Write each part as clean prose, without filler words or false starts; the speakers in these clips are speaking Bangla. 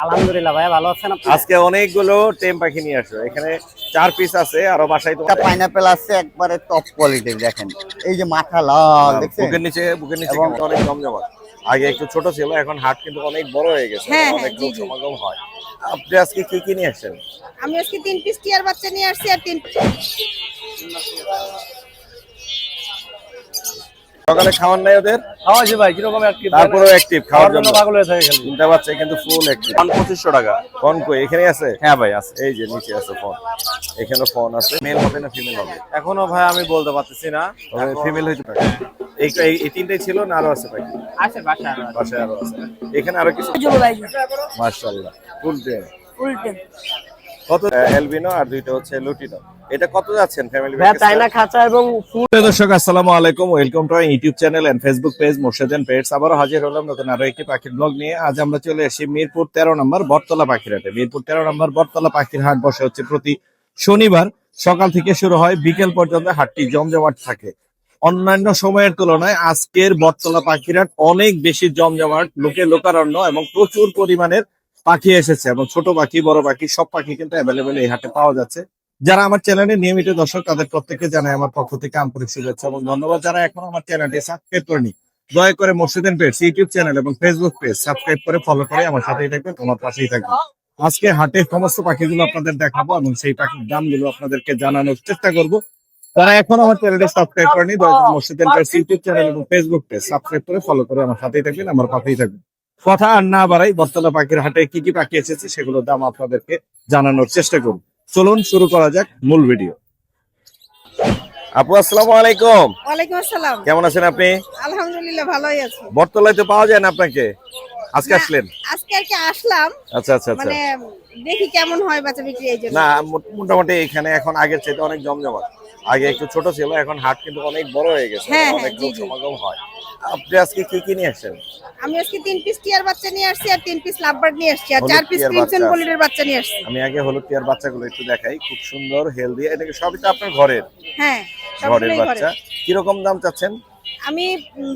আলহামদুলিল্লাহ ভাইয়া, ভালো আছেন আপনি? আজকে অনেকগুলো টেম পাখি নিয়ে আসো। এখানে 4 পিস আছে, আরো বাসায় তো পাইনাপেল আছে একবারে টপ কোয়ালিটির। দেখেন এই যে মাথা লাল, দেখছেন? বুকের নিচে কিন্তু অনেক জমজমাট। আগে একটু ছোট ছিল, এখন হাট কিন্তু অনেক বড় হয়ে গেছে, অনেক লোক সমাগম হয়। আপনি আজকে কি নিয়ে আসছেন? আমি আজকে 3 পিস টিয়ার বাচ্চা নিয়ে আসছি আর 3 সকালে খাওয়ার নাই ওদের? খাওয়াছি ভাই, কিরকম অ্যাক্টিভ? তারপরেও অ্যাক্টিভ খাওয়ার জন্য পাগল হয়ে থাকে খালি। তিনটা বাচ্চা কিন্তু ফুল অ্যাক্টিভ। 2500 টাকা। ফোন কই এখানে আছে? হ্যাঁ ভাই আছে। এই যে নিচে আছে ফোন, এখানে ফোন আছে। মেল হবে না ফিমেল হবে? এখনো ভাই আমি বলতে পারতেছি না। ফিমেল হইতে পারে। এই তিনটাই ছিল না আরো আছে পাখি? আছে বাসায় আরো আছে। এখানে আরো কিছু? মাশাআল্লাহ ফুল টেম। কত? এলবিনো আর দুইটা হচ্ছে লুটিনো। এটা কত যাচ্ছেন ফ্যামিলি ভাই চাইনা খাঁচা এবং ফুল। দর্শক আসসালামু আলাইকুম, welcome to YouTube channel and Facebook page Morshed and pets. আবারও হাজির হলাম নতুন আরো একটি পাখির ব্লগ নিয়ে। আজ আমরা চলে এসেছি মিরপুর 13 নম্বর বটতলা পাখির হাটে। মিরপুর 13 নম্বর বটতলা পাখির হাট বসে হচ্ছে প্রতি শনিবার। সকাল থেকে শুরু হয়, বিকেল পর্যন্ত হাটটি জমজমাট থাকে। অন্যান্য সময়ের তুলনায় আজকের বটতলা পাখির হাট অনেক বেশি জমজমাট, লোকে লোকারণ্য এবং প্রচুর পরিমাণের পাখি এসেছে এবং ছোট পাখি বড় পাখি সব পাখি কিন্তু অ্যাভেলেবেল এই হাটে পাওয়া যাচ্ছে। যারা আমার চ্যানেলে নিয়মিত দর্শক, তাদের প্রত্যেককে জানাই আমার পক্ষ থেকে আন্তরিক শুভেচ্ছা এবং ধন্যবাদ। যারা এখন আমার চ্যানেলটি সাবস্ক্রাইব করেনি, দয়া করে Morshed and pets YouTube channel এবং ফেসবুক পেজ সাবস্ক্রাইব করে ফলো করে আমার সাথেই থাকবেন, তোমার পাশেই থাকবেন। আজকে হাটের সমস্ত পাখিগুলো আপনাদের দেখাবো এবং সেই পাখির দামগুলো আপনাদেরকে জানানোর চেষ্টা করব। যারা এখন আমার চ্যানেলটি সাবস্ক্রাইব করেনি, দয়া করে Morshed and pets YouTube channel এবং ফেসবুক পেজ সাবস্ক্রাইব করে ফলো করে আমার সাথেই থাকবেন, আমার পাশেই থাকবেন। কথা আর না বাড়াই, বটতলা পাখির হাটে কি কি পাখি এসেছে সেগুলোর দাম আপনাদেরকে জানানোর চেষ্টা করব। চলুন শুরু করা যাক মূল ভিডিও। আপু আসসালামু আলাইকুম। ওয়ালাইকুম আসসালাম। কেমন আছেন আপনি? আলহামদুলিল্লাহ ভালোই আছি। বটতলায় তো পাওয়া যায় না আপনাকে, আজকে আসলেন? আজকে আর কি আসলাম, আচ্ছা আচ্ছা আচ্ছা। মানে দেখি কেমন হয় বাচ্চা বিক্রি, এই জন্য। না মোটামুটি এখানে এখন আগের চাইতে অনেক জমজমাট। আগে একটু ছোট ছিল, এখন হাট কিন্তু অনেক বড় হয়ে গেছে, অনেক লোক সমাগম হয়। আপনি আজকে কি নিয়ে আসছেন? আমি আজকে 3 পিস টিয়ার বাচ্চা নিয়ে আসছি আর 3 পিস লাভবার্ড নিয়ে আসছি আর 4 পিস ক্রিমসন বলিডের বাচ্চা নিয়ে আসছি। আমি আগে হলুদ টিয়ার বাচ্চাগুলো একটু দেখাই, খুব সুন্দর হেলদি। এটাকে সবই তো আপনার ঘরের? হ্যাঁ, ঘরের বাচ্চা। কিরকম দাম চাচ্ছেন? আমি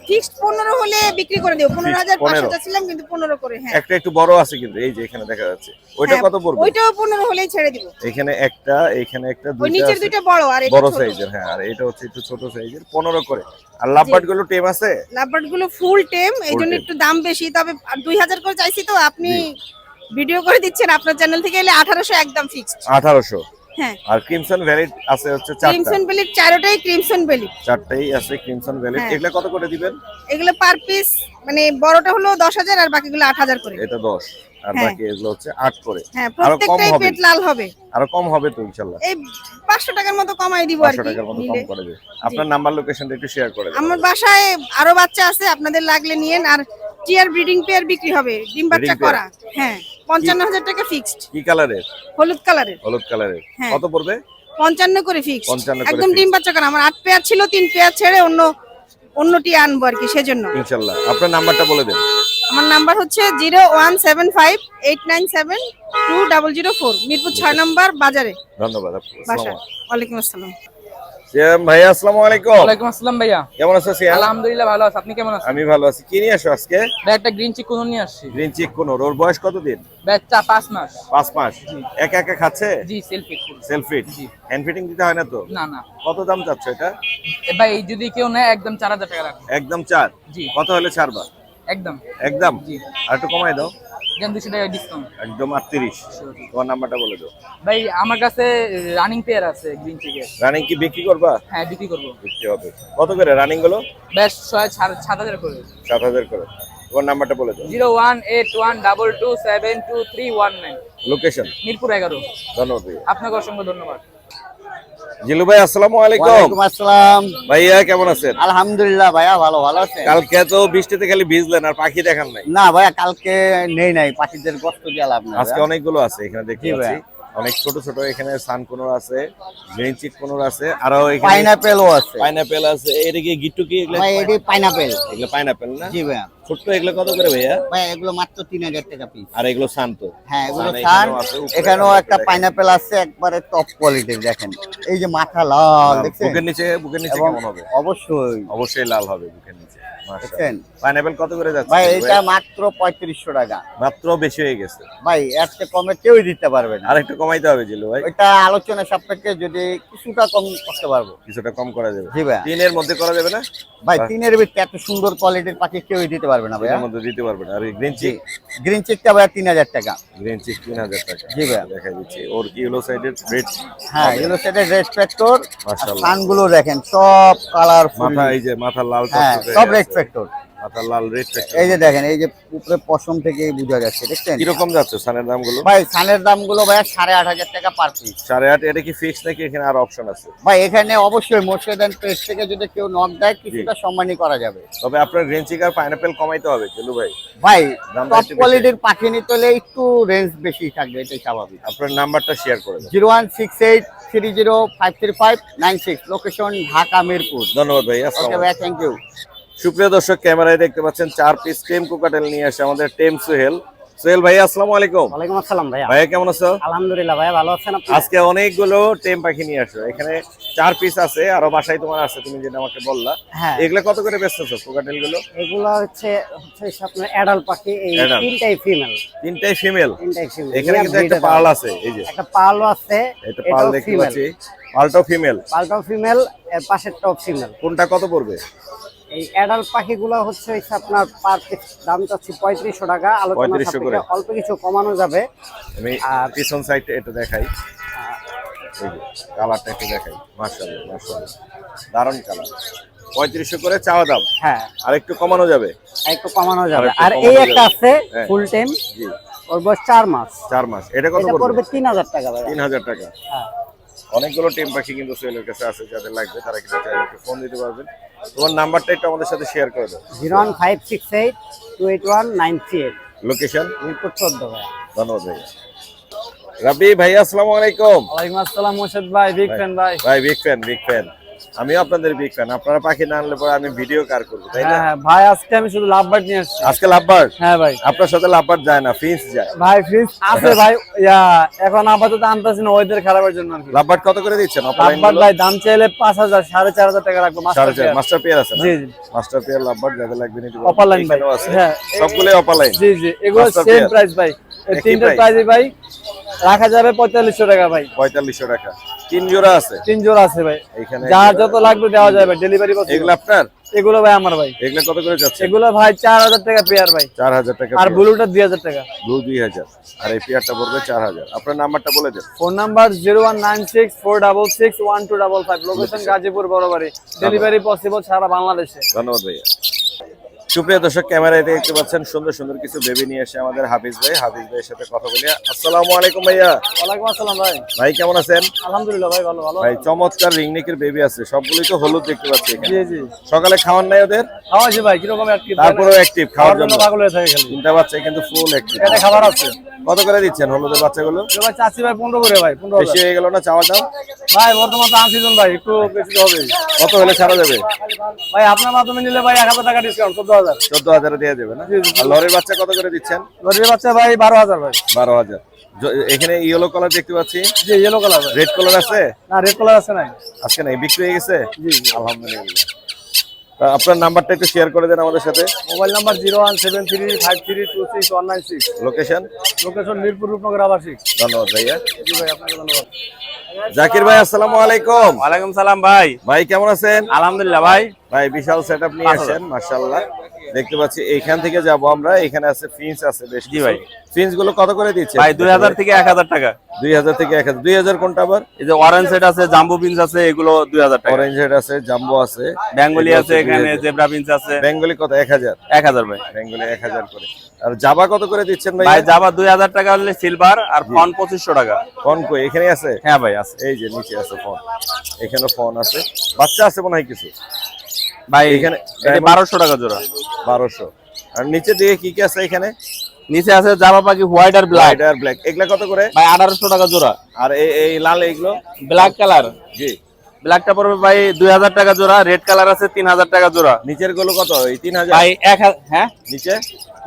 ফিক্সড 15 হলে বিক্রি করে দেব। 15,500 চাচ্ছিলাম, কিন্তু 15 করে। হ্যাঁ, একটা একটু বড় আছে কিন্তু, এই যে এখানে দেখা যাচ্ছে। ওইটা কত পড়বে? ওইটাও 15 হলেই ছেড়ে দিব। এখানে একটা, এখানে একটা, ওই দুইটা নিচের আছে দুইটা বড় আর এটা বড় ছোট সাইজের। হ্যাঁ, আর এটা হচ্ছে একটু ছোট সাইজের, 15 করে। আর লাভবার্ড গুলো টেম আছে? লাভবার্ড গুলো ফুল টেম, এইজন্য একটু দাম বেশি। তবে 2000 করে চাইছি, তো আপনি ভিডিও করে দিচ্ছেন আপনার চ্যানেল থেকে, এলে 1800 একদম ফিক্সড। 1800। হ্যাঁ। আর ক্রিমসন ভ্যালিড আছে হচ্ছে 4টা। ক্রিমসন বেলিট চারটাই ক্রিমসন বেলিট। 4টাই আছে ক্রিমসন ভ্যালিড। এগুলা কত করে দিবেন? এগুলো পার পিস, মানে বড়টা হলো 10,000 আর বাকিগুলো 8,000 করে। এটা 10 আর বাকি এগুলো হচ্ছে 8 করে। হ্যাঁ, প্রত্যেকটাই পেট লাল হবে। আরো কম হবে তো ইনশাআল্লাহ। এই 500 টাকার মতো কমাই দিব আর কি। 500 টাকার মতো কম করে দেব। আপনার নাম্বার লোকেশনটা একটু শেয়ার করে দেন। আমার বাসায় আরো বাচ্চা আছে, আপনাদের লাগলে নিয়েন। আর টিয়ার ব্রিডিং পেয়ার বিক্রি হবে, ডিম বাচ্চা করা। হ্যাঁ, 55,000 টাকা ফিক্সড। কি কালারের? হলুদ কালারের। হলুদ কালারের। কত পড়বে? 55 করে ফিক্সড। 55 করে একদম ডিম বাচ্চা করা। আমার 8 পেয়ার ছিল, 3 পেয়ার ছেড়ে অন্যটি আনবো আর কি, সেজন্য। ইনশাআল্লাহ। আপনার নাম্বারটা বলে দেন। আমার নাম্বার হচ্ছে 0175892004004, মিরপুর 6 নম্বর বাজারে। ধন্যবাদ আপনাকে। আসসালামু আলাইকুম। ওয়ালাইকুম আসসালাম। সিয়াম ভাইয়া আসসালামু আলাইকুম। ওয়ালাইকুম আসসালাম ভাইয়া, কেমন আছেন সিয়াম? আলহামদুলিল্লাহ ভালো আছি, আপনি কেমন আছেন? আমি ভালো আছি। কি নিয়ে আসো আজকে? ভাই একটা গ্রিন চিক কোন নিয়ে আসছি। গ্রিন চিক কোন? ওর বয়স কতদিন? বাচ্চা 5 মাস। 5 মাস। একা একা খাচ্ছে? জি, সেলফি। Self feed? জি। হ্যান্ড ফিডিং দিতে হয় না তো? না না। কত দাম চাচ্ছ এটা? ভাই যদি কেউ নেয় একদম 4000 টাকা রাখবো। একদম 4? জি। কত হলে ছাড়বা? একদম। একদম? জি। আর একটু কমাই দাও। যেন 200 টাকা ডিসকাউন্ট। একদম 38। তোমার নাম্বারটা বলে দাও। ভাই আমার কাছে রানিং পেয়ার আছে গ্রিন চিকের। রানিং কি বিক্রি করবা? হ্যাঁ, বিক্রি করব। বিক্রি হবে। কত করে রানিং গুলো? বেশ 7000 করে। 7000 করে। তোমার নাম্বারটা বলে দাও। 01812272319। লোকেশন? মিরপুর 11। ধন্যবাদ ভাইয়া। আপনাকে অসংখ্য ধন্যবাদ। জিলু ভাই আসসালামু আলাইকুম। ওয়ালাইকুম আসসালাম। ভাইয়া কেমন আছেন? আলহামদুলিল্লাহ ভাইয়া, ভালো আছেন? কালকে তো বৃষ্টিতে খালি ভিজলেন, আর পাখি দেখান নাই। না ভাইয়া, কালকে নাই পাখিদের কষ্ট দিয়ে লাভ নাই। আজকে অনেকগুলো আছে এখানে দেখতে পাচ্ছি। অনেক ছোট ছোট এখানে সানকুনোর আছে, গ্রিন চিক কোনোর আছে, আরো এখানে পাইনাপেলও আছে। পাইনাপেল আছে। এটা কি গিট্টু কি? এগুলো ভাই এটি পাইনাপেল। এগুলো পাইনাপেল না? জি ভাইয়া। ছোট্ট এগুলো কত করে ভাইয়া? ভাই এগুলো মাত্র 3000 টাকা পিস। আর এগুলো শান্ত? হ্যাঁ, এগুলো সান সান। এখানেও আছে, উপরে এখানেও একটা দেখেন। পাইনাপেল আছে একবারে টপ কোয়ালিটির। দেখেন এই যে মাথা লাল, দেখছেন? বুকের নিচে এবং কেমন হবে? অবশ্যই অবশ্যই লাল হবে বুকের নিচে। দেখছেন পাইনাপেল কত করে যাচ্ছে ভাই এটা মাত্র 3500 টাকা। মাত্র বেশি হয়ে গেছে ভাই এর চেয়ে কমে কেউই দিতে পারবে না। আর একটু কমাইতে হবে জিলু ভাই, ওইটা আলোচনা সাপেক্ষে যদি কিছুটা কম করতে পারবো। কিছুটা কম করা যাবে। জি ভাই। 3 এর মধ্যে করা যাবে না ভাই 3 এর ভিতরে এত সুন্দর কোয়ালিটির পাখি কেউই দিতে পারবে না ভাইয়া। এর মধ্যে দিতে পারবে না। আর গ্রিন চিক, গ্রিন চিকটা ভাই 3000 টাকা। গ্রিন চিক 3000 টাকা। জি ভাই। দেখাই দিচ্ছি ওর কি ইয়েলো সাইডের রেড। হ্যাঁ ইয়েলো সাইডের রেড ফ্যাক্টর। মাশাআল্লাহ। কানগুলো দেখেন সব কালারফুল। মাথা এই যে মাথা লাল হ্যাঁ টকটকে সব আছে। Red factor. মাথা লাল রেড ফ্যাক্টর। এই যে দেখেন এই যে উপরে পশম থেকে বোঝা যাচ্ছে দেখছেন। কি রকম যাচ্ছে সানের দামগুলো? ভাই সানের দামগুলো ভাই 8500 টাকা পার পিস। 8.5 এটা কি ফিক্স নাকি এখানে আর অপশন আছে? ভাই এখানে অবশ্যই মোর্শেদান পেজ থেকে যদি কেউ নক দেয় কিছুটা সম্মানই করা যাবে। তবে আপনার গ্রিন চিক আর পাইনাপেল কমাইতে হবে জিলু ভাই। ভাই দামটা টপ একটু বেশি। কোয়ালিটির পাখি নিতে হলে একটু রেঞ্জ বেশি থাকবে, এটাই স্বাভাবিক। আপনার নাম্বারটা শেয়ার করে দেন। 01683053596, লোকেশন ঢাকা মিরপুর। ধন্যবাদ ভাই, ওকে আসসালামু ভাই, থ্যাংক ইউ। সুপ্রিয় দর্শক, ক্যামেরায় দেখতে পাচ্ছেন 4 পিস টেম কোকাটেল নিয়ে আসে আমাদের টেম সোহেল। সোহেল ভাই আসসালামু আলাইকুম। ওয়ালাইকুম আসসালাম ভাইয়া। ভাইয়া কেমন আছো? আলহামদুলিল্লাহ ভাইয়া, ভালো আছেন আপনি? আজকে অনেকগুলো টেম পাখি নিয়ে আসো। এখানে 4 পিস আছে, আরো বাসায় তোমার আছে, তুমি যেটা আমাকে বললা। হ্যাঁ। এগুলা কত করে বেচতেছো কোকাটেল গুলো? এগুলো হচ্ছে আপনার অ্যাডাল্ট পাখি, এই Adult। তিনটাই ফিমেল। তিনটাই ফিমেল। তিনটাই ফিমেল। এখানে কিন্তু একটা পার্ল আছে, এই যে একটা পালও আছে, এটা পার্ল এটাও দেখতে ফিমেল। পাচ্ছি। পার্লটাও ফিমেল। পালটাও ফিমেল, এর পাশেরটাও ফিমেল। কোনটা কত পড়বে? এই অ্যাডাল্ট পাখিগুলো হচ্ছে আপনার পার পিস দাম চাচ্ছি 3500 টাকা। আলোচনা 3500 করে। সাপেক্ষে অল্প কিছু কমানো যাবে। আমি আর- পিছন সাইডটা এটা দেখাই, এই যে কালারটা একটু দেখাই। মাশাআল্লাহ মাশাআল্লাহ, দারুণ কালার। 3500 করে চাওয়া দাম, হ্যাঁ আর একটু কমানো যাবে। একটু কমানো যাবে। আরেকটু আর কমানো এই যাবে। একটা আছে হ্যাঁ। ফুল টাইম, জি, ওর বয়স 4 মাস। 4 মাস। এটা কত এটা পড়বে? পড়বে 3000 টাকা ভাইয়া। 3000 টাকা। হ্যাঁ। অনেকগুলো টেম পাখি কিন্তু সোহেলের কাছে আছে, যাদের লাগবে তারা কিন্তু চাইলে একটু ফোন দিতে পারবেন। তোমার নাম্বারটা একটু আমাদের সাথে শেয়ার করে দাও। 01568281938, লোকেশন। মিরপুর 14 ভাইয়া। ধন্যবাদ ভাই। রাবি ভাই আসসালামু আলাইকুম। ওয়ালাইকুম আসসালাম মোর্শেদ ভাই, বিগ ফ্যান ভাই। ভাই বিগ ফ্যান, বিগ ফ্যান। আমিও আপনাদের বিগ ফ্যান। আপনারা পাখি না আনলে পরে আমি ভিডিও কার করবো, তাই না? হ্যাঁ ভাই, আজকে আমি শুধু লাভ বার্ড নিয়ে আসছি। আজকে লাভবার্ড? হ্যাঁ ভাই। আপনার সাথে লাভবার্ড যায় না, ফিন্স যায়। ভাই ফ্রিজ আছে ভাই, এখন আপাতত আনতেছি না, ওয়েদার খারাপের জন্য আর কি। লাভবার্ড কত করে দিচ্ছেন? লাভ বার্ড ভাই দাম চাইলে 5000, 4500 টাকা রাখবো। Master pair. মাস্টার পেয়ার আছে না? জি জি। মাস্টার পেয়ার লাভবার্ড যাদের লাগবে নিতে পারবেন। অপার লাইন ভাই। এখানেও আছে। হ্যাঁ। সবগুলোই অপার লাইন। জি জি, এগুলো Master সেম pair। প্রাইস ভাই। এই একই তিনটার price? প্রাইসই ভাই রাখা যাবে 4500 টাকা ভাই। 4500 টাকা। 3 জোড়া আছে 3 জোড়া আছে ভাই। এখানে। যার যত লাগবে দেওয়া যাবে, ডেলিভারি পসিবল। এগুলো আপনার? এগুলো ভাই আমার ভাই। এগুলো কত করে যাচ্ছে? এগুলো ভাই 4000 টাকা পেয়ার ভাই। 4000 টাকা। আর ব্লুটা 2000 টাকা। ব্লু 2000, আর এই পেয়ারটা পড়বে 4000। আপনার নাম্বারটা বলে দেন। ফোন নাম্বার 01964661255, লোকেশন গাজীপুর বড়বাড়ি, ডেলিভারি পসিবল সারা বাংলাদেশে। ধন্যবাদ ভাইয়া। সুপ্রিয় দর্শক, ক্যামেরায় দেখতে পাচ্ছেন সুন্দর সুন্দর কিছু বেবি নিয়ে এসে আমাদের হাফিজ ভাই। হাফিজ ভাইয়ের সাথে কথা বলি। আসসালামু আলাইকুম ভাইয়া। ওয়ালাইকুম আসসালাম ভাই। ভাই কেমন আছেন? আলহামদুলিল্লাহ ভাই, ভালো ভালো। ভাই চমৎকার রিংনেকের বেবি আছে, সবগুলোই তো হলুদ দেখতে পাচ্ছি এখানে। জি জি। সকালে খাওয়ান নাই ওদের? খাওয়াইছি ভাই, কিরকম অ্যাক্টিভ। তারপরেও অ্যাক্টিভ, খাওয়ার জন্য পাগল হয়ে থাকে খালি। 3টা বাচ্চা কিন্তু ফুল অ্যাক্টিভ। এটা খাবার আছে কত করে দিচ্ছেন হলুদের বাচ্চাগুলো? এগুলো ভাই চাচ্ছি ভাই 15 করে ভাই। 15000 বেশি হয়ে গেল না চাওয়া দাম? ভাই, বর্তমান তো আনসিজন ভাই, একটু বেশি হবে। কত হলে ছাড়া যাবে? ভাই আপনার মাধ্যমে নিলে ভাই 1000 টাকা ডিসকাউন্ট, 14000। 14000 দেওয়া যাবে না? আর লরির বাচ্চা কত করে দিচ্ছেন? লরির বাচ্চা ভাই 12000 ভাই। 12000। এখানে ইয়েলো কালার দেখতে পাচ্ছি, জি, ইয়েলো কালার ভাই। রেড কালার আছে? না, রেড কালার আছে নাই। আজকে নাই, বিক্রি হয়ে গেছে? জি জি। আলহামদুলিল্লাহ। তা আপনার নাম্বারটা একটু শেয়ার করে দেন আমাদের সাথে। Mobile number 01735326196। Location? Location Mirpur Rupnagar আবাসিক। ধন্যবাদ ভাইয়া। জি ভাই, আপনাকে ধন্যবাদ। জাকির ভাই আসসালামু আলাইকুম। ওয়ালাইকুম সালাম ভাই। ভাই কেমন আছেন? আলহামদুলিল্লাহ ভাই। ভাই বিশাল সেটআপ নিয়ে আসেন, মাশাআল্লাহ। দেখতে পাচ্ছি এইখান থেকে যাব আমরা। এখানে আছে ফিন্স আছে বেশ। জি ভাই। ফিন্স গুলো কত করে দিচ্ছেন? ভাই 2000 থেকে 1000 টাকা। 2000 থেকে 1000। 2000 কোনটা আবার? এই যে অরেঞ্জ সেট আছে, জাম্বো পিনস আছে, এগুলো 2000 টাকা। অরেঞ্জ হেড আছে, জাম্বো আছে, বেঙ্গলি এগুলো আছে, এখানে 2000 জেব্রা পিনস আছে। বেঙ্গলি কত? 1000। 1000 ভাই। বেঙ্গলি 1000 করে। আর জাবা কত করে দিচ্ছেন ভাই? ভাই জাবা 2000 টাকা হলে সিলভার, আর ফন 2500 টাকা। ফোন কই? এখানে আছে? হ্যাঁ ভাই আছে। এই যে নিচে আছে ফোন, এখানে ফোন আছে, বাচ্চা আছে মনে হয় কিছু। ভাই এখানে এটা 1200 টাকা জোড়া। 1200। আর নিচে দিয়ে কি কি আছে এখানে? নিচে আছে জাবা পাখি হোয়াইট আর ব্ল্যাক। হোয়াইট আর ব্ল্যাক। এগুলা কত করে? ভাই 1800 টাকা জোড়া। আর এই লাল এইগুলো? ব্ল্যাক কালার, জি। ব্ল্যাকটা পড়বে ভাই 2000 টাকা জোড়া। রেড কালার আছে 3000 টাকা জোড়া। নিচের গুলো কত? এই 3000? ভাই 1000। হ্যাঁ, নিচে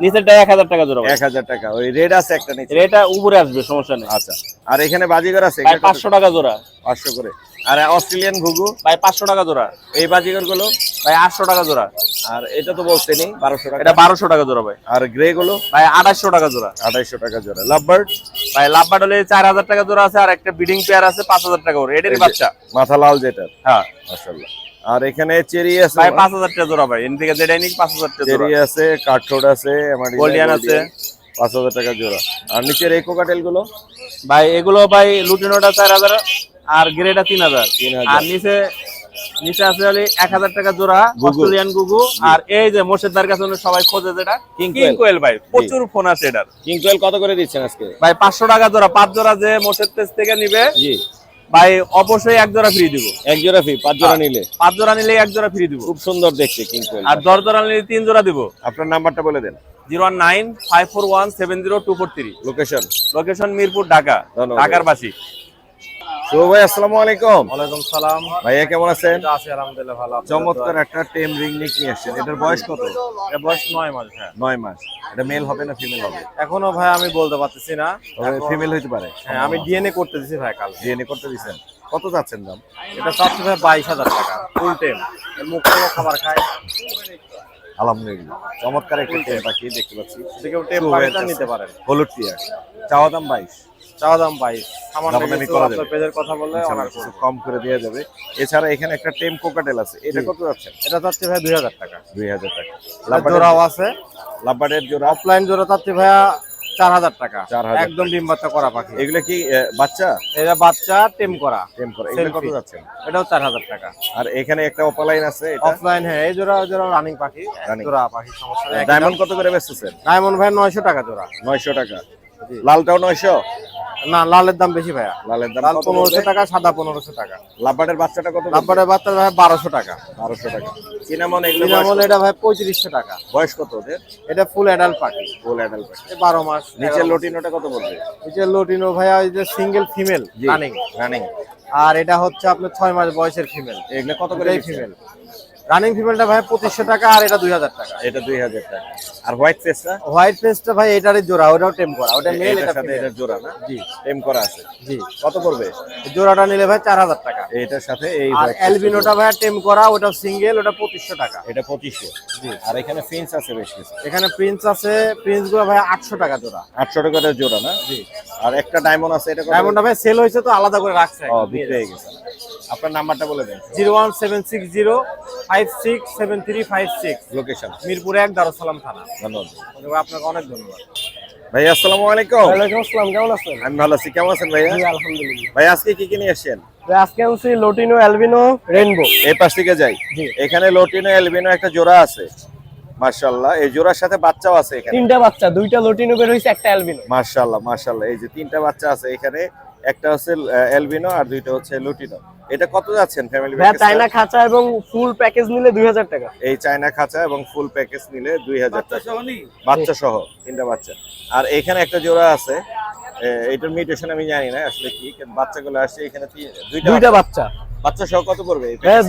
নিচেরটা 1000 টাকা জোড়া। 1000 টাকা। ওই রেড আছে একটা নিচে। এটা উপরে আসবে, সমস্যা নেই। আচ্ছা। আর এখানে বাজিগর আছে, ভাই এগুলা কত? 500 টাকা জোড়া। 500 করে। আর অস্ট্রেলিয়ান ঘুঘু ভাই 500 টাকা জোড়া। এই বাজিগর গুলো ভাই 800 টাকা জোড়া। আর এটা তো বলছেনি 1200 টাকা। এটা 1200 টাকা জোড়া ভাই। আর গ্রে গুলো ভাই 2800 টাকা জোড়া। 2800 টাকা জোড়া। লাভবার্ড ভাই লাভবার্ড হলে 4000 টাকা জোড়া আছে, আর একটা ব্রিডিং পেয়ার আছে 5000 টাকা করে, এটারই বাচ্চা। মাথা লাল যেটা, হ্যাঁ মাশাআল্লাহ। আর এখানে চেরি আছে ভাই 5000 টাকা জোড়া ভাই, এদিকে যেটাই নিক 5000 টাকা জোড়া। চেরি আছে, কাঠঠোড আছে, গোল্ডিয়ান আছে 5000 টাকা জোড়া। আর নিচের এই কোকাটেল গুলো ভাই, এগুলো ভাই লুটিনোটা 4000 আর গ্রেটা 3000। আর নিচে আছে হলে 1000 টাকা জোড়া অস্ট্রেলিয়ান গুগু। আর এই যে মোর্শেদার কাছে সবাই খোঁজে যেটা কিং কোয়েল ভাই, প্রচুর ফোন আছে এটার। কিং কোয়েল কত করে দিচ্ছেন আজকে? ভাই 500 টাকা জোড়া। 5 জোড়া যে মোর্শেদ পেজ থেকে নিবে জি ভাই অবশ্যই 1 জোড়া ফ্রি দিব। এক জোড়া ফ্রি, 5 জোড়া নিলে 5 জোড়া নিলে 1 জোড়া ফ্রি দিব। খুব সুন্দর দেখতে কিং কোয়েল। আর 10 জোড়া নিলে 3 জোড়া দিব। আপনার নাম্বারটা বলে দেন। 01954170243। লোকেশন লোকেশন মিরপুর, ঢাকা, ধন্যবাদ। ঢাকার বাসী। শুভ ভাই, আসসালামু আলাইকুম। ওয়ালাইকুম সালাম। ভাইয়া কেমন আছেন? আছি আলহামদুলিল্লাহ ভালো। চমৎকার একটা টেম রিং নিক নিয়ে আসছেন। এটার বয়স কত? এর বয়স 9 মাস ভাই। 9 মাস। এটা মেল হবে না ফিমেল হবে? এখনো ভাই আমি বলতে পারতেছি না। ফিমেল হইতে পারে। হ্যাঁ আমি ডিএনএ করতে দিছি ভাই কাল। ডিএনএ করতে দিছেন। কত যাচ্ছেন দাম? এটা চাচ্ছি ভাই 22000 টাকা ফুল টেম। মুক্ত খাবার খায়। আলহামদুলিল্লাহ, চমৎকার একটা টেম পাখি দেখতে পাচ্ছি। কেউ টেম পাখিটা নিতে পারেন। হলুদ টিয়া, চাওয়া দাম 22। চাওয়া দাম 22। সামান্য দামাদামি কিছু করা আপনার যাবে। পেজের কথা বললে ইনশাআল্লাহ অনার কিছু কম করে দেওয়া যাবে। এছাড়া এখানে একটা টেম কোকাটেল আছে, এটা কত যাচ্ছে? এটা চাচ্ছি ভাই 2000 টাকা। 2000 টাকা। জোড়াও আছে। লাভবার্ডের জোড়া অফলাইন জোড়া চাচ্ছি ভাইয়া 4000 টাকা। 4000 একদম ডিম বাচ্চা করা পাখি। এগুলো কি বাচ্চা এটা বাচ্চা টেম করা। টেম করে? এগুলো কত Selfie। যাচ্ছে? এটাও 4000 টাকা। আর এখানে একটা অপালাইন আছে, এটা অফলাইন হ্যাঁ এই জোড়া রানিং পাখি। Running। জোড়া পাখি সমস্যা নেই। ডায়মন্ড কত করে বেচতেছেন? ডায়মন্ড ভাই 900 টাকা জোড়া। 900 টাকা। লালটাও 900? না লালের দাম বেশি ভাইয়া। লালের দাম লাল কত 1500 পড়বে? টাকা, সাদা 1500 টাকা। লাভবার্ডের বাচ্চাটা কত? লাভবারের বাচ্চা ভাই 1200 টাকা। 1200 টাকা। সিনামন এগুলো সিনামন এটা ভাই 3500 টাকা। বয়স কত ওদের? এটা ফুল অ্যাডাল্ট পাখি। ফুল অ্যাডাল্ট পাখি। এই 12 মাস। নিচের লটিনোটা কত পড়বে? নিচের লোটিনো ভাইয়া এই যে সিঙ্গেল ফিমেল রানিং। রানিং। আর এটা হচ্ছে আপনার 6 মাস বয়সের ফিমেল। এগুলো কত করে এই দিচ্ছেন? ফিমেল রানিং ফিমেলটা ভাই 2500 টাকা, আর এটা 2000 টাকা। এটা 2000 টাকা। আর হোয়াইট ফেসটা? হোয়াইট ফেসটা ভাই এটারই জোড়া, ওটাও টেম করা। ওটা মেল, এটার এটা সাথে ফিমেল। এটার জোড়া না? জি টেম করা আছে। জি। কত পড়বে? জোড়াটা নিলে ভাই 4000 টাকা। এটার সাথে এই আর white face টা অ্যালবিনোটা জোড়া। ভাই টেম করা, ওটা সিঙ্গেল, ওটা 2500 টাকা। এটা 2500। জি। আর এখানে ফিন্স আছে বেশ কিছু। এখানে প্রিন্স আছে, প্রিন্স গুলো ভাই 800 টাকা জোড়া। 800 টাকা করে জোড়া না? জি। আর একটা ডায়মন্ড আছে, এটা কত? ডায়মন্ডটা ভাই সেল হয়েছে তো আলাদা করে রাখছে। ও বিক্রি হয়ে গেছে। আপনার নাম্বারটা বলে দেন। 01760567356। লোকেশন মিরপুর 1, দারুসালাম থানা। ধন্যবাদ। আপনাকে অনেক ধন্যবাদ। ভাই আসসালামু আলাইকুম। ওয়ালাইকুম আসসালাম, কেমন আছেন? আমি ভালো আছি, কেমন আছেন ভাইয়া? জি আলহামদুলিল্লাহ। ভাই আজকে কি কি নিয়ে আসছেন? ভাই আজকে আনছি লটিনো, অ্যালবিনো, রেইনবো। এই পাশ থেকে যাই। জি। এখানে লটিনো এলবিনো একটা জোড়া আছে, মাশাআল্লাহ। এই জোড়ার সাথে বাচ্চাও আছে এখানে। 3টা বাচ্চা, 2টা লটিনো বের হইছে, একটা অ্যালবিনো। মাশাআল্লাহ মাশাআল্লাহ। এই যে 3টা বাচ্চা আছে এখানে, একটা হচ্ছে এলবিনো আর 2টা হচ্ছে লুটিনো। এটা কত যাচ্ছেন ফ্যামিলি ভাই চায়না খাঁচা এবং ফুল প্যাকেজ নিলে 2000 টাকা। এই চায়না খাঁচা এবং ফুল প্যাকেজ নিলে 2000 টাকা। বাচ্চা সহ 3টা বাচ্চা। আর এখানে একটা জোড়া আছে, এটার মিউটেশন আমি জানি না আসলে কি, কিন্তু বাচ্চাগুলো আসছে এখানে 2টা বাচ্চা। বাচ্চা সহ কত পড়বে? হ্যাঁ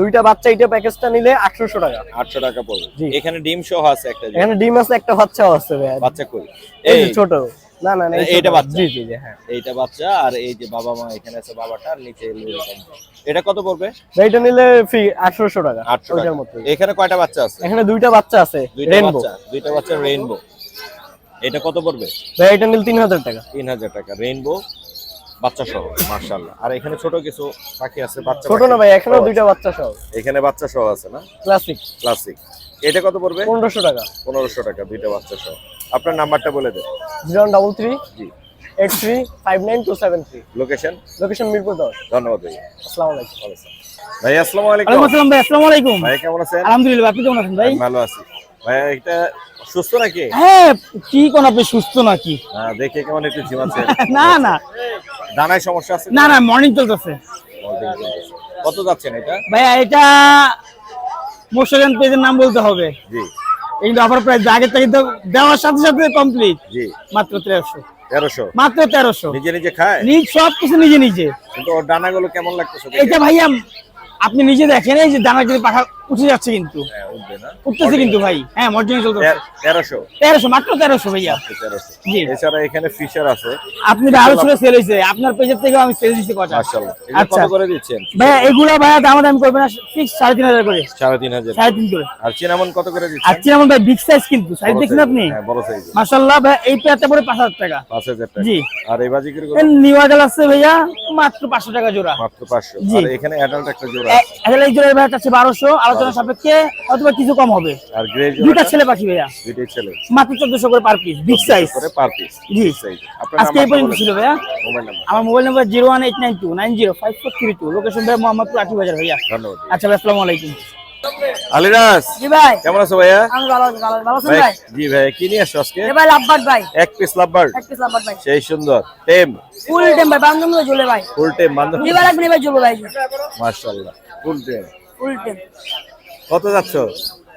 2টা বাচ্চা, এটা প্যাকেজটা নিলে 800 টাকা। 800 টাকা পড়বে। জি। এখানে ডিম সহ আছে একটা জোড়া। এখানে ডিম আছে, একটা বাচ্চাও আছে ভাই। বাচ্চা কই? এই যে ছোট। না না না, এইটা বাচ্চা? জি জি জি, হ্যাঁ। এইটা বাচ্চা। আর এই যে বাবা মা এখানে আছে, বাবাটা আর নিচে এরকম। এটা কত পড়বে? ভাই এটা নিলে ফ্রি 800 টাকা। 800 টাকা। ওইটার মতো। এখানে কয়টা বাচ্চা আছে? এখানে 2টা বাচ্চা আছে, রেইনবো। দুইটা বাচ্চা রেইনবো। এটা কত পড়বে? ভাই এটা নিলে 3000 টাকা। 3000 টাকা রেইনবো বাচ্চা সহ। মাশাআল্লাহ। আর এখানে ছোট কিছু পাখি আছে, বাচ্চা ছোট পাখি। না ভাই, এখনো 2টা বাচ্চা সহ। এখানে বাচ্চা সহ আছে না? Classic classic. এটা কত পড়বে? 1500 টাকা। 1500 টাকা, দুইটা বাচ্চা সহ। আপনার নাম্বারটা বলে দেন। 0133 জি। 8359 লোকেশন? লোকেশন মিরপুর 10। ধন্যবাদ ভাই। আসসালামু আলাইকুম। ভাই আসসালামু আলাইকুম। ওয়ালাইকুম আসসালাম ভাই, আসসালামু আলাইকুম। ভাই কেমন আছেন? আলহামদুলিল্লাহ, আপনি কেমন আছেন ভাই? আমি ভালো আছি। ভাই এটা সুস্থ নাকি? হ্যাঁ, কি কোন আপনি সুস্থ নাকি? হ্যাঁ, দেখে কেমন একটু ঝিমাচ্ছে। না না দানায় সমস্যা আছে? না না, মর্নিং চলতেছে। কত যাচ্ছেন এটা? ভাইয়া এটা মোশাগান পেজের নাম বলতে হবে। জি এই অফার প্রাইস আগের থেকে দেওয়ার সাথে সাথে কমপ্লিট। জি। মাত্র 1300। 1300? মাত্র 1300। নিজে নিজে খায়? নিজ সব কিছু নিজে নিজে। কিন্তু ওর দানাগুলো কেমন লাগতেছে? এটা ভাইয়া আপনি নিজে দেখেন, এই যে দানা যদি পাখা উঠে যাচ্ছে কিন্তু, হ্যাঁ উঠবে না, উঠতেছে কিন্তু ভাই। হ্যাঁ মর্জিনা চলতেছে। 1300 1300, মাত্র 1300 ভাইয়া। 1300। জি। এছাড়া এখানে ফিশার আছে আপনি আরো ছিল সেল হয়েছে, আপনার পেজের থেকে আমি সেল দিচ্ছি কটা। মাশাআল্লাহ। এগুলো আচ্ছা কত করে দিচ্ছেন ভাইয়া, এগুলা ভাইয়া দাম করবেন না, ফিক্স 3500 করে, 3500। 3.5 করে। আর চিনামন কত করে আর দিচ্ছেন? চিনামন ভাই বিগ সাইজ কিন্তু, সাইজ বড় দেখছেন size, আপনি? হ্যাঁ বড় সাইজ। মাশাআল্লাহ ভাই, এই পেয়ারটা পড়ে 5000 টাকা। 5000 টাকা। জি। আর এই বাজিকের গুলো নিউ আডাল আছে ভাইয়া মাত্র 500 টাকা জোড়া। মাত্র 500। জি। আর এখানে অ্যাডাল্ট একটা জোড়া আছে। আসলে এই জোড়া ভাইয়া আছে 1200, আলোচনা সাপেক্ষে অথবা কিছু কম হবে। আর গ্রে দুইটা জোড়া ছেলে পাখি ভাইয়া, দুইটাই ছেলে, মাত্র 1400 করে পার পিস, বিগ সাইজ। করে পার পিস। জি। সাইজ। আপনার আজকে এই পর্যন্ত ছিল ভাইয়া। Mobile number. আমার মোবাইল নাম্বার 01892905432, লোকেশন ভাই মোহাম্মদপুর আটি বাজার ভাইয়া। ধন্যবাদ। আচ্ছা ভাই, আসসালামু আলাইকুম। আলিরাজ জি ভাই, কেমন আছো ভাইয়া? আমি ভালো আছি। ভালো আছেন ভাই ভাই? জি ভাই, কি নিয়ে আসছো আজকে? এ ভাই লাভবার্ড ভাই, এক পিস লাভবার্ড, এক পিস লাভবার্ড ভাই, সেই সুন্দর টেম, ফুল টেম ভাই, বান্দর মধ্যে ঝুলে ভাই। ফুল টেম বান্ধব। জি ভাই, লাগবে ভাই ঝুলো ভাই, মাশাআল্লাহ, ফুল টেম। ফুল টেম। কত যাচ্ছ?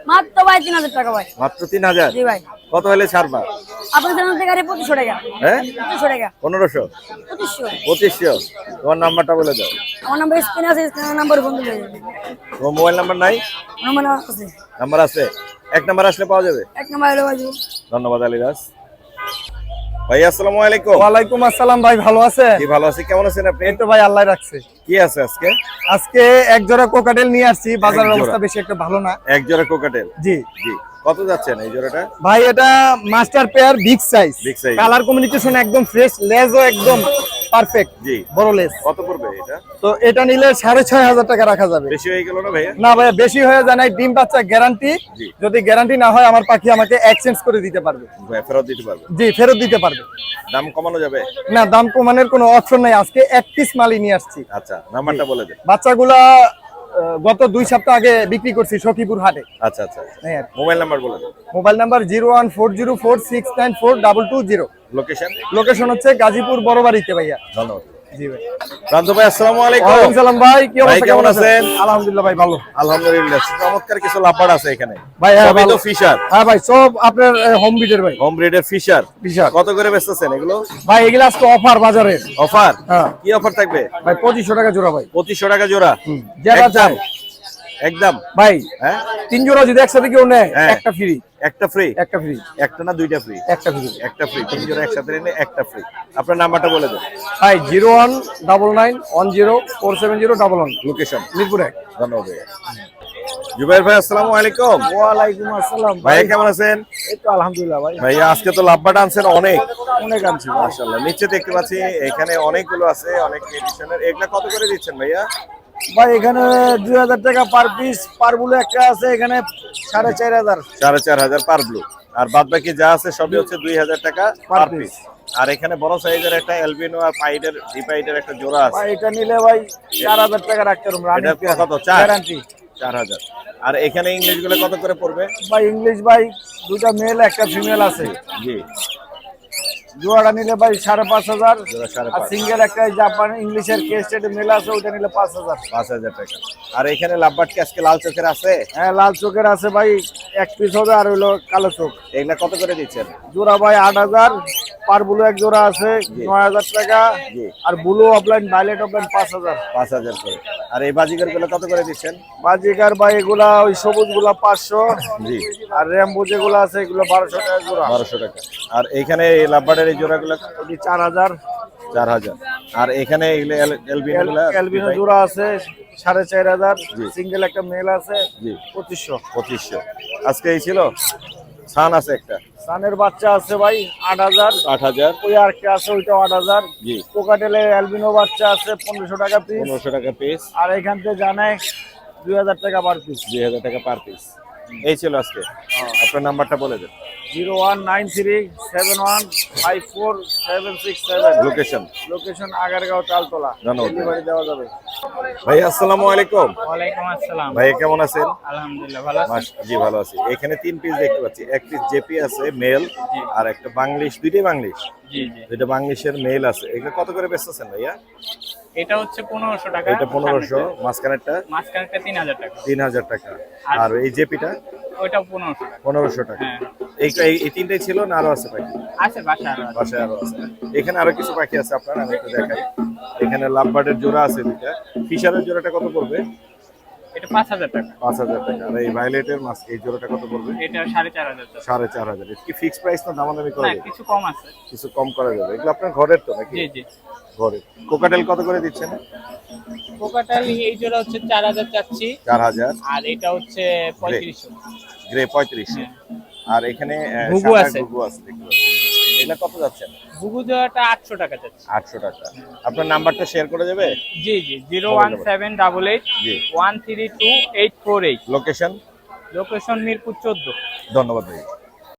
মাত্র ভাই 3000 টাকা ভাই। মাত্র 3000। জি ভাই, কত হলে ছাড়বা? আপনার চ্যানেল থেকে আরে 2500 টাকা। হ্যাঁ 2500 টাকা। 1500, 2500। 2500। তোমার নাম্বারটা বলে দাও। আমার নাম্বার স্ক্রিনে আছে, স্ক্রিনের নাম্বারে ফোন দিলে হয়ে যাবে। তোমার মোবাইল নাম্বার নাই? আমার নাম্বার আছে, নাম্বার আছে, এক নাম্বার আসলে পাওয়া যাবে। এক নাম্বার হলো ভাই। ধন্যবাদ আলিরাজ ভাই। আসসালামু আলাইকুম। ওয়ালাইকুম আসসালাম ভাই, ভালো আছে? কি ভালো আছি, কেমন আছেন আপনি? এই তো ভাই আল্লাহ রাখছে। কি আছে আজকে? আজকে এক জোড়া কোকাটেল নিয়ে আসছি, বাজারের এক জোড়া। অবস্থা বেশি একটা ভালো না। এক জোড়া কোকাটেল। জি জি। কত যাচ্ছেন এই জোড়াটা? ভাই, এটা master pair, big size, Big size। Colour communication একদম ফ্রেশ, লেজও একদম পারফেক্ট, জি। বড় লেজ। কত পড়বে এটা? তো এটা নিলে 6500 টাকা রাখা যাবে। বেশি হয়ে গেল না ভাইয়া? না ভাইয়া, বেশি হয়ে যায় না। ডিম বাচ্চা গ্যারান্টি, জি। যদি গ্যারান্টি না হয় আমার পাখি আমাকে এক্সচেঞ্জ করে দিতে পারবে। ভাই ফেরত দিতে পারবে? জি, ফেরত দিতে পারবে। দাম কমানো যাবে? না, দাম কমানোর কোনো অপশন নাই। আজকে এক পিস মালই নিয়ে আসছি। আচ্ছা, নাম্বারটা বলে দেন। বাচ্চাগুলা গত 2 সপ্তাহ আগে বিক্রি করছি সখীপুর হাটে। আচ্ছা আচ্ছা আচ্ছা। হ্যাঁ। মোবাইল নাম্বার বলে দেন। Mobile number 01404694220। লোকেশন? লোকেশন হচ্ছে গাজীপুর বড়বাড়িতে ভাইয়া। ধন্যবাদ। জি ভাই। প্রান্ত ভাই আসসালামু আলাইকুম। ওয়ালাইকুম সালাম ভাই, কি ভাই, অবস্থা, কেমন আছেন? আলহামদুলিল্লাহ ভাই, ভালো। আলহামদুলিল্লাহ। চমৎকার কিছু লাভবার্ড আছে এখানে ভাই, হ্যাঁ, সবই তো ভালো। ফিশার, হ্যাঁ ভাই, সব আপনার হোম বিটের ভাই। হোম ব্রিডের ফিশার। ফিশার। কত করে বেচতেছেন এগুলো? ভাই, এগুলা আজকে অফার বাজারের। অফার? হ্যাঁ কি অফার থাকবে? ভাই, 2500 টাকা জোড়া ভাই। 2500 টাকা জোড়া। যেটা একদম চাই একদম। ভাই, হ্যাঁ 3 জোড়া যদি একসাথে কেউ নেয়, হ্যাঁ। একটা ফ্রি। একটা ফ্রি? একটা ফ্রি। একটা না দুইটা ফ্রি? একটা ফ্রি। একটা ফ্রি। 3 জোড়া একসাথে নিলে একটা ফ্রি। আপনার নাম্বারটা বলে দেন। ভাই 01991047011। লোকেশন? মিরপুরে। ধন্যবাদ ভাইয়া। জুবাইর ভাই আসসালামু আলাইকুম। ওয়ালাইকুম আসসালাম ভাইয়া কেমন আছেন? এই তো আলহামদুলিল্লাহ ভাই, ভাইয়া আজকে তো লাভবার্ড আনছেন অনেক। অনেক আনছি। মাশাআল্লাহ। নিচে দেখতে পাচ্ছি এখানে অনেকগুলো আছে, অনেক এডিশনের। এগুলা কত করে দিচ্ছেন ভাইয়া? ভাই, এখানে 2000 টাকা পার পিস, পার বুলে একটা আছে, এখানে 4500। 4500 পার ব্লু। আর বাদ বাকি যা আছে সবই হচ্ছে 2000 টাকা পার পিস। আর এখানে বড় সাইজের একটা অ্যালবিনো আর পাইডের ডিপাইডের একটা জোড়া আছে। ভাই, এটা নিলে ভাই 4000 টাকা রাখতে পারবো। এটা কত? 4? গ্যারান্টি 4000। আর এখানে ইংলিশ গুলো কত করে পড়বে? ভাই, ইংলিশ ভাই দুটা মেল একটা ফিমেল আছে। জি। জোড়াটা নিলে ভাই 5500। জোড়া আর 5,500। সিঙ্গেল একটা জাপান ইংলিশের কেস্টেড মেল আছে, ওটা নিলে 5000। 5000 টাকা। আর এখানে লাভবার্ড কি আজকে লাল চোখের আছে? হ্যাঁ, লাল চোখের আছে ভাই, এক পিস হবে। আর হইলো কালো চোখ। এগুলা কত করে দিচ্ছেন? জোড়া ভাই 8000। পার ব্লু এক জোড়া আছে 9000 টাকা। জি। আর ব্লু অফলাইন, ভায়োলেট অফলাইন 5000। 5000 করে। আর এই বাজিকার গুলো কত করে দিচ্ছেন? বাজিকার ভাই এগুলা ওই সবুজ গুলা 500। জি। আর রেমবো যেগুলো আছে এগুলো 1200 টাকা জোড়া। 1200 টাকা। আর এখানে এই লাভবার্ডের এই জোড়াগুলো এটি 4000। 4000। আর এখানে এলবিনো গুলো ক্যালভিনো জোড়া আছে 4500। জি। সিঙ্গেল একটা মেল আছে জি 2500। 2500। আজকে এই ছিল। সান আছে একটা, সানের বাচ্চা আছে ভাই 8000। 8000। ওই আর একটা আছে, ওইটা 8000। জি। কোকাটেলের অ্যালবিনো বাচ্চা আছে 1500 টাকা পিস। 1500 টাকা পিস। আর এখান থেকে জানায় 2000 টাকা পার পিস। 2000 টাকা পার পিস। এই ছিল আজকে। আপনার নাম্বারটা বলে দেন। 01937154767। লোকেশন? লোকেশন আগারগাঁও তালতলা। ধন্যবাদ। ডেলিভারি দেওয়া যাবে। ভাই আসসালামু আলাইকুম। ওয়ালাইকুম আসসালাম। ভাই কেমন আছেন? আলহামদুলিল্লাহ ভালো আছি। জি ভালো আছি। এখানে 3 পিস দেখতে পাচ্ছি। এক পিস জেপি আছে মেল, আর একটা বাংলিশ, দুইটাই বাংলিশ। জি জি। দুইটা বাংলিশের মেল আছে। এগুলো কত করে বেচতেছেন ভাইয়া? এটা হচ্ছে 1500 টাকা। এটা 1500, মাঝখানেরটা মাঝখানেরটা 3000 টাকা। 3000 টাকা। আর এই জেপিটা ওইটা 1500 টাকা। 1500 টাকা। হ্যাঁ। এই তিনটাই ছিল না আরো আছে পাখি? আছে বাসায় আরো আছে। বাসায় আরো আছে। এখানে আরো কিছু পাখি আছে আপনারা, আমি একটু দেখাই। এখানে লাভবার্ডের জোড়া আছে দুইটা। ফিশারের জোড়াটা কত পড়বে? এটা 5000 টাকা। 5000 টাকা। আর এই ভায়োলেটের মাছ এই জোড়াটা কত পড়বে? এটা 4500 টাকা। 4500। এটা কি ফিক্সড প্রাইস না দামাদামি করা না, যাবে? কিছু কম আছে। কিছু কম করা যাবে। এগুলো আপনার ঘরের তো নাকি? জি জি। ঘরের। কোকাটেল কত করে দিচ্ছেন? কোকাটাল এই জোড়া হচ্ছে 4000 চাচ্ছি। 4000। আর এটা হচ্ছে 3500। গ্রে 3500। আর এখানে ঘুঘু সাদা আছে। ঘুঘু আছে দেখতে পাচ্ছি। এগুলা কত যাচ্ছেন? ঘুঘু জোড়াটা 800 টাকা চাচ্ছি। 800 টাকা। আপনার নাম্বারটা শেয়ার করে যাবে? জি জি, 01788 জি। 132 848। লোকেশন? লোকেশন মিরপুর 14। ধন্যবাদ ভাই।